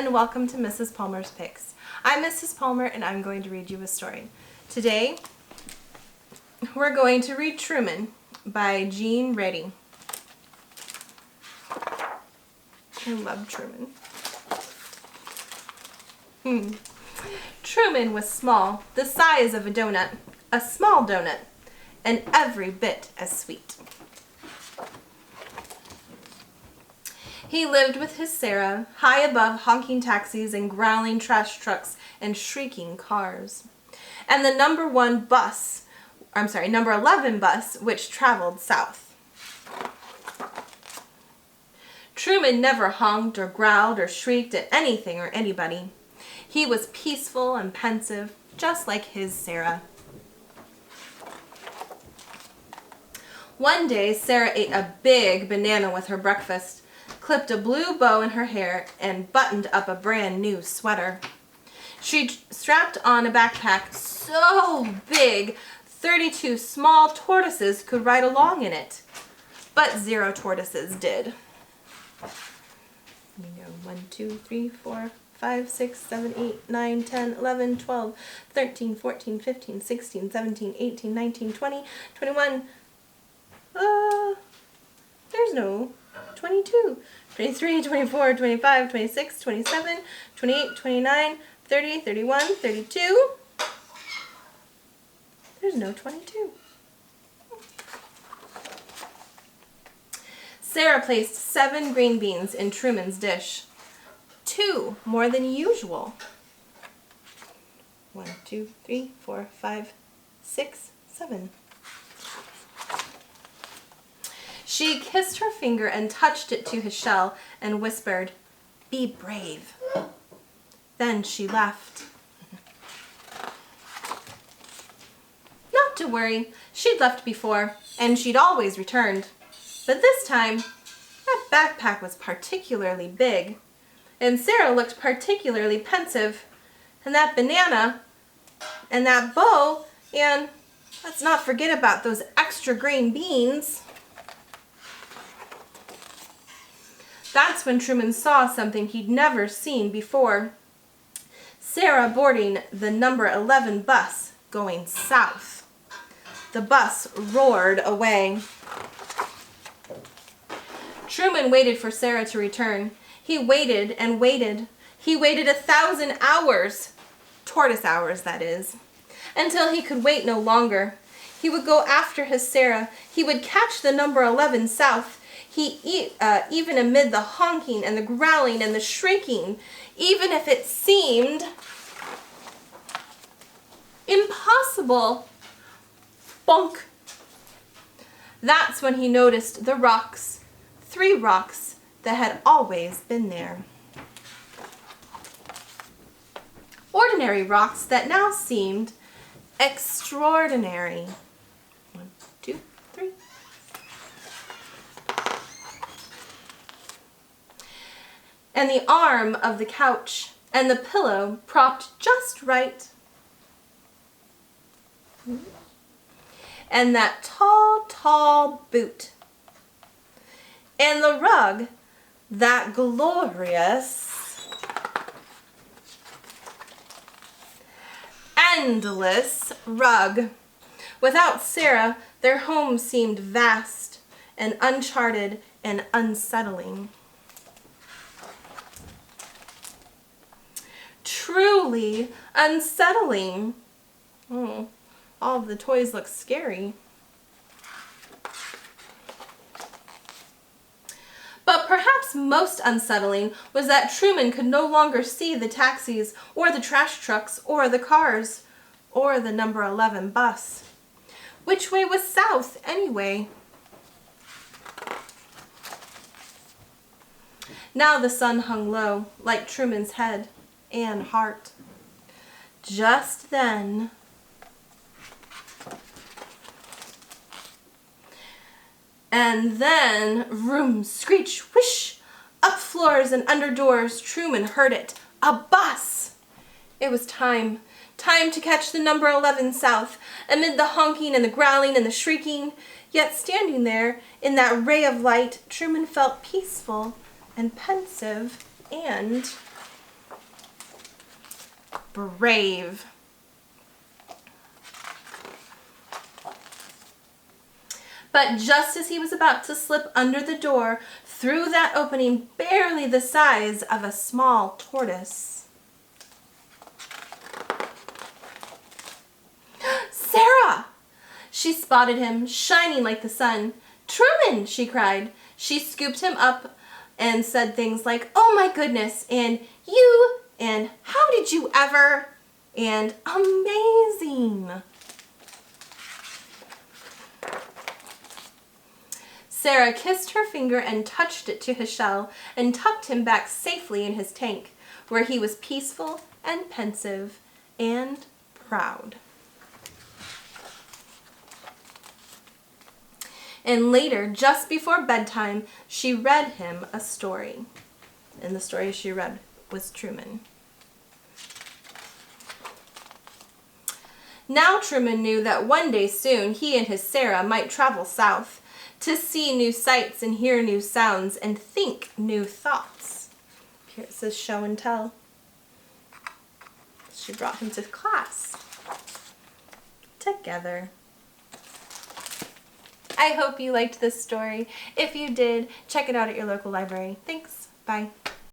and welcome to Mrs. Palmer's Picks. I'm Mrs. Palmer and I'm going to read you a story. Today, we're going to read Truman by Reidy. I love Truman. Truman was small, the size of a donut, a small donut, and every bit as sweet. He lived with his Sarah, high above honking taxis and growling trash trucks and shrieking cars. And the number 11 bus, which traveled south. Truman never honked or growled or shrieked at anything or anybody. He was peaceful and pensive, just like his Sarah. One day, Sarah ate a big banana with her breakfast, clipped a blue bow in her hair, and buttoned up a brand new sweater. She strapped on a backpack so big 32 small tortoises could ride along in it, but 0 tortoises did. 1, 2, 3, 4, 5, 6, 7, 8, 9, 10, 11, 12, 13, 14, 15, 16, 17, 18, 19, 20, 21. There's no 22, 23, 24, 25, 26, 27, 28, 29, 30, 31, 32. There's no 22. Sarah placed 7 green beans in Truman's dish. 2 more than usual. 1, 2, 3, 4, 5, 6, 7. She kissed her finger and touched it to his shell and whispered, "Be brave." Then she left. Not to worry, she'd left before, and she'd always returned. But this time, that backpack was particularly big, and Sarah looked particularly pensive, and that banana, and that bow, and let's not forget about those extra green beans. That's when Truman saw something he'd never seen before. Sarah boarding the number 11 bus going south. The bus roared away. Truman waited for Sarah to return. He waited and waited. He waited 1,000 hours, tortoise hours that is, until he could wait no longer. He would go after his Sarah. He would catch the number 11 south. Even amid the honking and the growling and the shrieking, even if it seemed impossible. Bonk! That's when he noticed the rocks, 3 rocks that had always been there. Ordinary rocks that now seemed extraordinary. 1, 2, 3. And the arm of the couch and the pillow propped just right. And that tall, tall boot. And the rug, that glorious, endless rug. Without Sarah, their home seemed vast and uncharted and unsettling. Truly unsettling. All of the toys look scary. But perhaps most unsettling was that Truman could no longer see the taxis or the trash trucks or the cars or the number 11 bus. Which way was south anyway? Now the sun hung low, like Truman's head and heart. Just then, and then, vroom, screech, whoosh, up floors and under doors, Truman heard it. A bus! It was time to catch the number 11 south, amid the honking and the growling and the shrieking. Yet standing there, in that ray of light, Truman felt peaceful and pensive and brave. But just as he was about to slip under the door, through that opening barely the size of a small tortoise. Sarah! She spotted him, shining like the sun. Truman, she cried. She scooped him up and said things like, oh my goodness, and you, and how did you ever, and amazing. Sarah kissed her finger and touched it to his shell and tucked him back safely in his tank, where he was peaceful and pensive and proud. And later, just before bedtime, she read him a story. And the story she read was Truman. Now Truman knew that one day soon he and his Sarah might travel south to see new sights and hear new sounds and think new thoughts. Here it says show and tell. She brought him to class together. I hope you liked this story. If you did, check it out at your local library. Thanks. Bye.